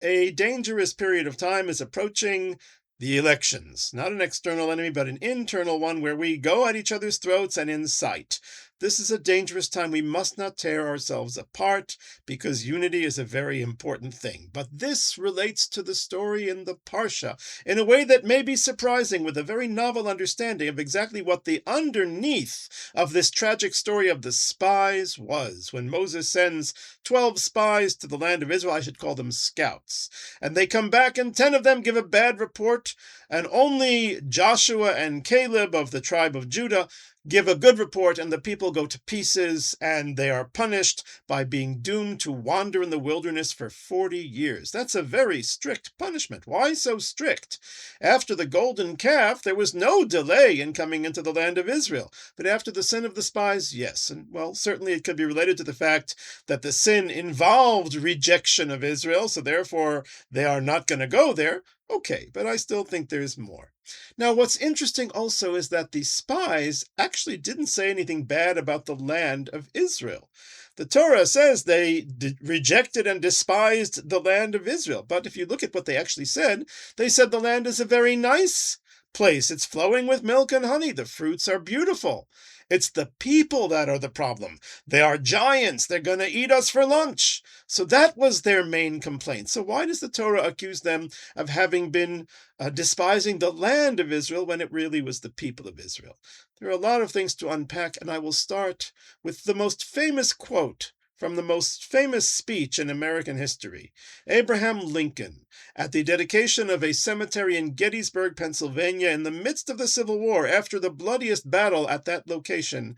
a dangerous period of time is approaching. The elections, not an external enemy, but an internal one where we go at each other's throats and incite. This is a dangerous time. We must not tear ourselves apart because unity is a very important thing. But this relates to the story in the Parsha in a way that may be surprising, with a very novel understanding of exactly what the underneath of this tragic story of the spies was. When Moses sends 12 spies to the land of Israel, I should call them scouts, and they come back and 10 of them give a bad report, and only Joshua and Caleb of the tribe of Judah give a good report, and the people go to pieces, and they are punished by being doomed to wander in the wilderness for 40 years. That's a very strict punishment. Why so strict? After the golden calf, there was no delay in coming into the land of Israel. But after the sin of the spies, yes. And, well, certainly it could be related to the fact that the sin involved rejection of Israel, so therefore they are not going to go there. Okay, but I still think there's more. Now, what's interesting also is that the spies actually didn't say anything bad about the land of Israel. The Torah says they rejected and despised the land of Israel. But if you look at what they actually said, they said the land is a very nice place. It's flowing with milk and honey. The fruits are beautiful. It's the people that are the problem. They are giants. They're going to eat us for lunch. So that was their main complaint. So why does the Torah accuse them of having been despising the land of Israel when it really was the people of Israel? There are a lot of things to unpack, and I will start with the most famous quote from the most famous speech in American history. Abraham Lincoln, at the dedication of a cemetery in Gettysburg, Pennsylvania, in the midst of the Civil War, after the bloodiest battle at that location,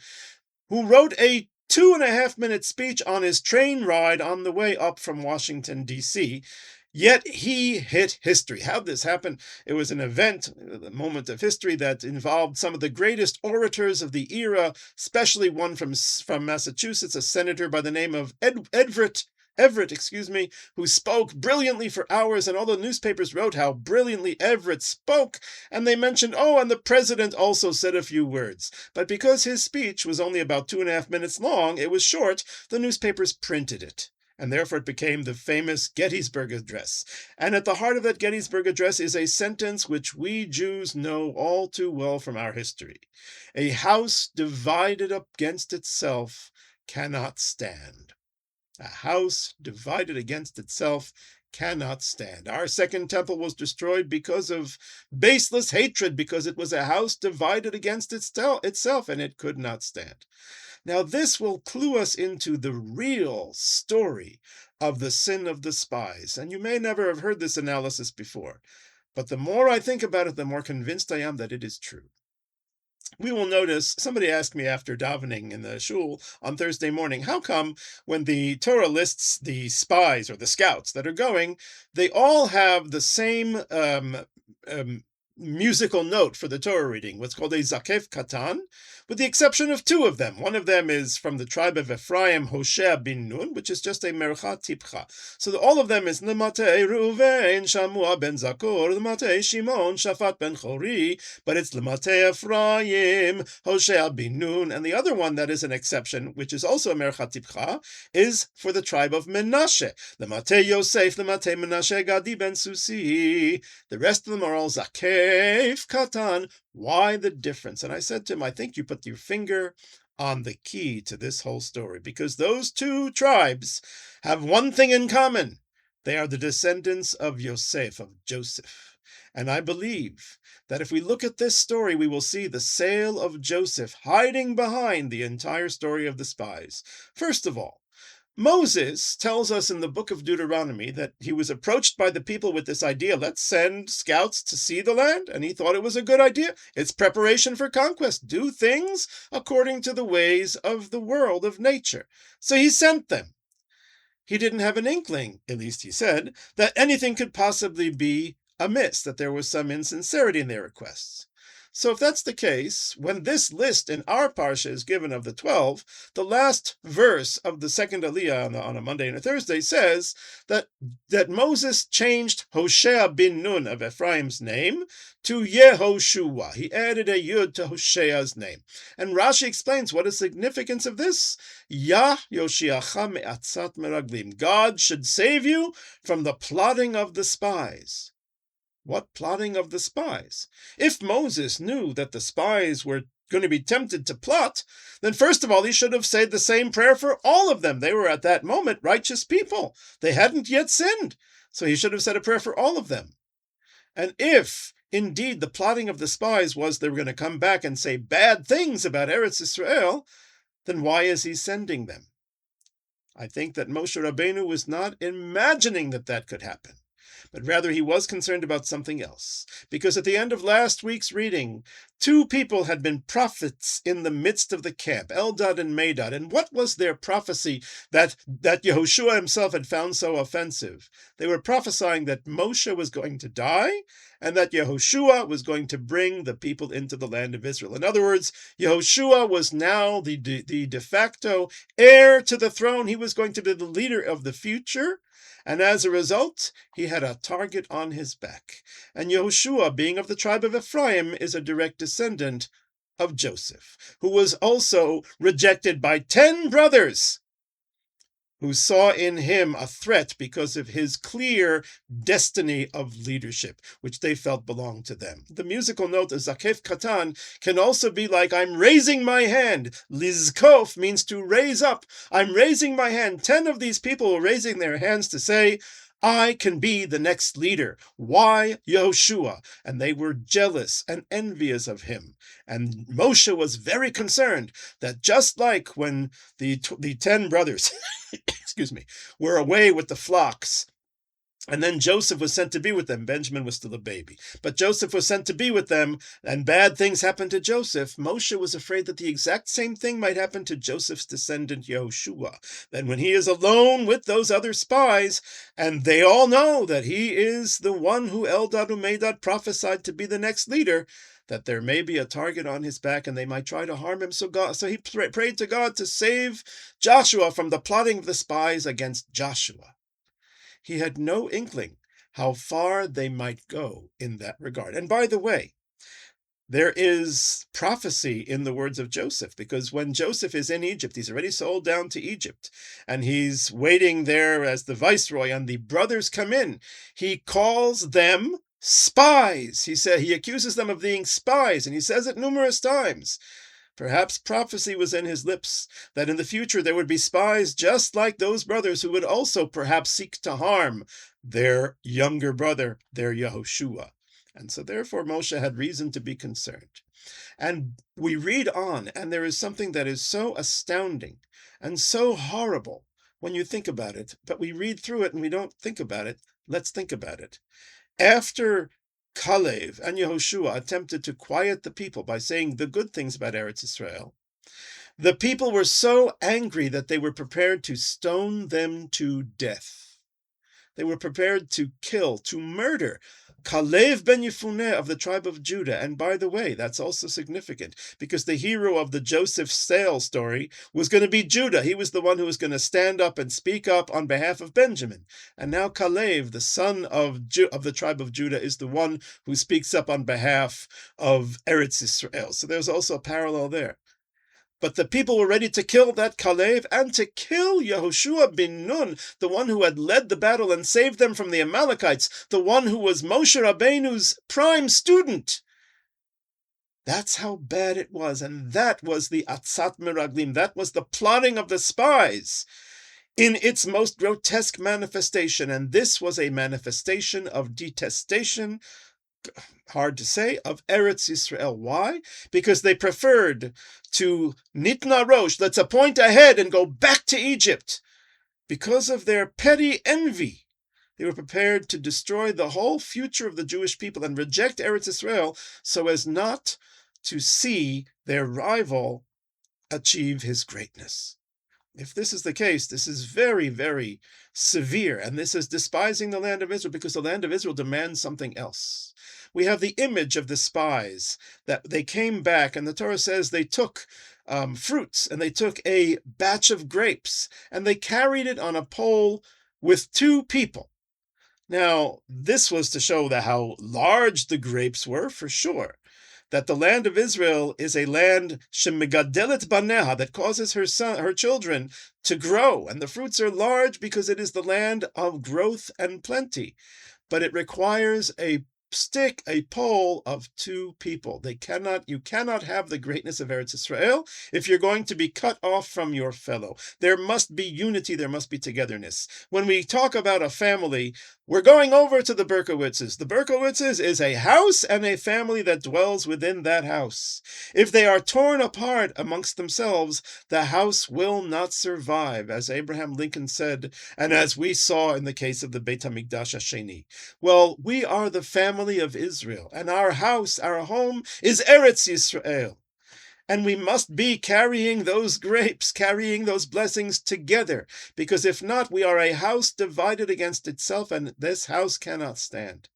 who wrote a 2.5-minute speech on his train ride on the way up from Washington, D.C., yet he hit history. How did this happen? It was an event, a moment of history that involved some of the greatest orators of the era, especially one from Massachusetts, a senator by the name of Everett, who spoke brilliantly for hours, and all the newspapers wrote how brilliantly Everett spoke, and they mentioned, and the president also said a few words. But because his speech was only about 2.5 minutes long, it was short, the newspapers printed it. And therefore it became the famous Gettysburg Address. And at the heart of that Gettysburg Address is a sentence which we Jews know all too well from our history. A house divided against itself cannot stand. A house divided against itself cannot stand. Our second temple was destroyed because of baseless hatred, because it was a house divided against itself, and it could not stand. Now, this will clue us into the real story of the sin of the spies. And you may never have heard this analysis before, but the more I think about it, the more convinced I am that it is true. We will notice, somebody asked me after davening in the shul on Thursday morning, how come when the Torah lists the spies or the scouts that are going, they all have the same musical note for the Torah reading, what's called a zakef katan, with the exception of 2 of them. One of them is from the tribe of Ephraim, Hoshea bin Nun, which is just a mercha tipcha. So all of them is Lematei Reuven, Shamua ben Zakor, Lematei Shimon, Shafat ben Chori, but it's Lematei Ephraim, Hoshea bin Nun. And the other one that is an exception, which is also a mercha tipcha, is for the tribe of Menashe, Lematei Yosef, Lematei Menashe Gadi ben Susi. The rest of them are all zakef katan. Why the difference? And I said to him, I think you put your finger on the key to this whole story, because those 2 tribes have one thing in common. They are the descendants of Yosef, of Joseph. And I believe that if we look at this story, we will see the sale of Joseph hiding behind the entire story of the spies. First of all, Moses tells us in the book of Deuteronomy that he was approached by the people with this idea, let's send scouts to see the land, and he thought it was a good idea. It's preparation for conquest. Do things according to the ways of the world, of nature. So he sent them. He didn't have an inkling, at least he said, that anything could possibly be amiss, that there was some insincerity in their requests. So if that's the case, when this list in our parsha is given of the 12, the last verse of the second Aliyah on a Monday and a Thursday says that Moses changed Hoshea bin Nun of Ephraim's name to Yehoshua. He added a Yud to Hoshea's name. And Rashi explains what is the significance of this. Yah Yoshiacha me'atzat meraglim. God should save you from the plotting of the spies. What plotting of the spies? If Moses knew that the spies were going to be tempted to plot, then first of all, he should have said the same prayer for all of them. They were at that moment righteous people. They hadn't yet sinned. So he should have said a prayer for all of them. And if indeed the plotting of the spies was they were going to come back and say bad things about Eretz Israel, then why is he sending them? I think that Moshe Rabbeinu was not imagining that could happen, but rather he was concerned about something else. Because at the end of last week's reading, two people had been prophets in the midst of the camp, Eldad and Medad. And what was their prophecy that Yehoshua himself had found so offensive? They were prophesying that Moshe was going to die and that Yehoshua was going to bring the people into the land of Israel. In other words, Yehoshua was now the de facto heir to the throne. He was going to be the leader of the future. And as a result, he had a target on his back. And Yehoshua, being of the tribe of Ephraim, is a direct descendant of Joseph, who was also rejected by 10 brothers who saw in him a threat because of his clear destiny of leadership, which they felt belonged to them. The musical note of Zakef Katan can also be like, I'm raising my hand. Lizkof means to raise up. I'm raising my hand. 10 of these people were raising their hands to say, I can be the next leader. Why Yehoshua? And they were jealous and envious of him. And Moshe was very concerned that just like when the 10 brothers were away with the flocks, and then Joseph was sent to be with them. Benjamin was still a baby. But Joseph was sent to be with them, and bad things happened to Joseph. Moshe was afraid that the exact same thing might happen to Joseph's descendant Yehoshua. Then when he is alone with those other spies, and they all know that he is the one who Eldad Medad prophesied to be the next leader, that there may be a target on his back and they might try to harm him. So he prayed to God to save Joshua from the plotting of the spies against Joshua. He had no inkling how far they might go in that regard. And by the way, there is prophecy in the words of Joseph, because when Joseph is in Egypt, he's already sold down to Egypt, and he's waiting there as the viceroy, and the brothers come in. He calls them spies. He accuses them of being spies, and he says it numerous times. Perhaps prophecy was in his lips, that in the future there would be spies just like those brothers who would also perhaps seek to harm their younger brother, their Yehoshua. And so therefore Moshe had reason to be concerned. And we read on, and there is something that is so astounding and so horrible when you think about it, but we read through it and we don't think about it. Let's think about it. After Kalev and Yehoshua attempted to quiet the people by saying the good things about Eretz Israel, the people were so angry that they were prepared to stone them to death. They were prepared to kill, to murder Kalev ben Yefuneh of the tribe of Judah. And by the way, that's also significant because the hero of the Joseph sale story was going to be Judah. He was the one who was going to stand up and speak up on behalf of Benjamin. And now Kalev, the son of the tribe of Judah, is the one who speaks up on behalf of Eretz Israel. So there's also a parallel there. But the people were ready to kill that Kalev and to kill Yehoshua bin Nun, the one who had led the battle and saved them from the Amalekites, the one who was Moshe Rabbeinu's prime student. That's how bad it was, and that was the Atzat Meraglim, that was the plotting of the spies in its most grotesque manifestation, and this was a manifestation of detestation, hard to say, of Eretz Israel. Why? Because they preferred to nitna rosh, let's appoint a head and go back to Egypt. Because of their petty envy, they were prepared to destroy the whole future of the Jewish people and reject Eretz Israel so as not to see their rival achieve his greatness. If this is the case, this is very, very severe, and this is despising the land of Israel because the land of Israel demands something else. we have the image of the spies, that they came back, and the Torah says they took fruits, and they took a batch of grapes, and they carried it on a pole with two people. Now, this was to show that how large the grapes were, for sure. That the land of Israel is a land shemegadelet baneha, that causes her children to grow, and the fruits are large because it is the land of growth and plenty. But it requires a pole of two people. You cannot have the greatness of Eretz Israel if you're going to be cut off from your fellow. There must be unity, there must be togetherness. When we talk about a family, we're going over to the Berkowitzes. The Berkowitzes is a house and a family that dwells within that house. If they are torn apart amongst themselves, the house will not survive, as Abraham Lincoln said, and as we saw in the case of the Beit HaMikdash Hasheni. Well, we are the family of Israel, and our house, our home, is Eretz Yisrael. And we must be carrying those grapes, carrying those blessings together, because if not, we are a house divided against itself, and this house cannot stand.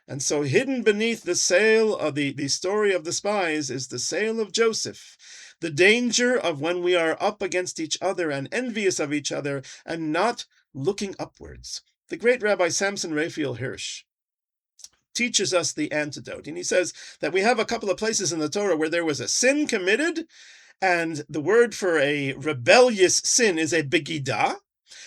And so hidden beneath the sail of the story of the spies is the sail of Joseph, the danger of when we are up against each other and envious of each other and not looking upwards. The great Rabbi Samson Raphael Hirsch teaches us the antidote. And he says that we have a couple of places in the Torah where there was a sin committed, and the word for a rebellious sin is a begidah,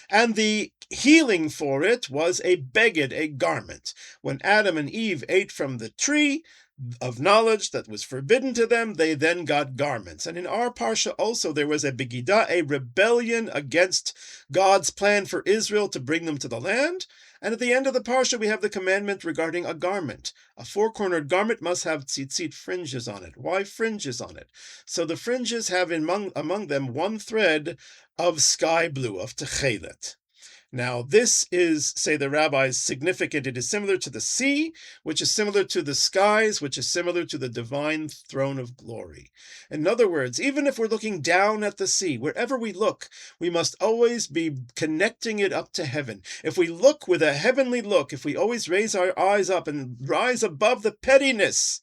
and the healing for it was a beged, a garment. When Adam and Eve ate from the tree of knowledge that was forbidden to them, they then got garments. And in our parsha also there was a begidah, a rebellion against God's plan for Israel to bring them to the land. And at the end of the parsha we have the commandment regarding a garment. A four-cornered garment must have tzitzit, fringes on it. Why fringes on it? So the fringes have among them one thread of sky blue, of techelet. Now, this is, say the rabbis, significant. It is similar to the sea, which is similar to the skies, which is similar to the divine throne of glory. In other words, even if we're looking down at the sea, wherever we look, we must always be connecting it up to heaven. If we look with a heavenly look, if we always raise our eyes up and rise above the pettiness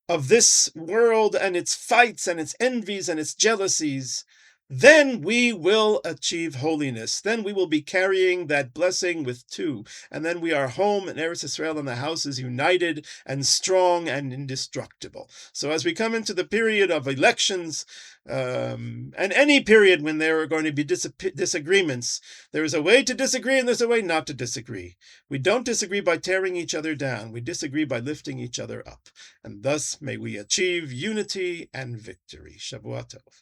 of this world and its fights and its envies and its jealousies, then we will achieve holiness. Then we will be carrying that blessing with two. And then we are home in Eretz Israel, and the house is united and strong and indestructible. So as we come into the period of elections, and any period when there are going to be disagreements, there is a way to disagree and there's a way not to disagree. We don't disagree by tearing each other down. We disagree by lifting each other up. And thus may we achieve unity and victory. Shavua Tov.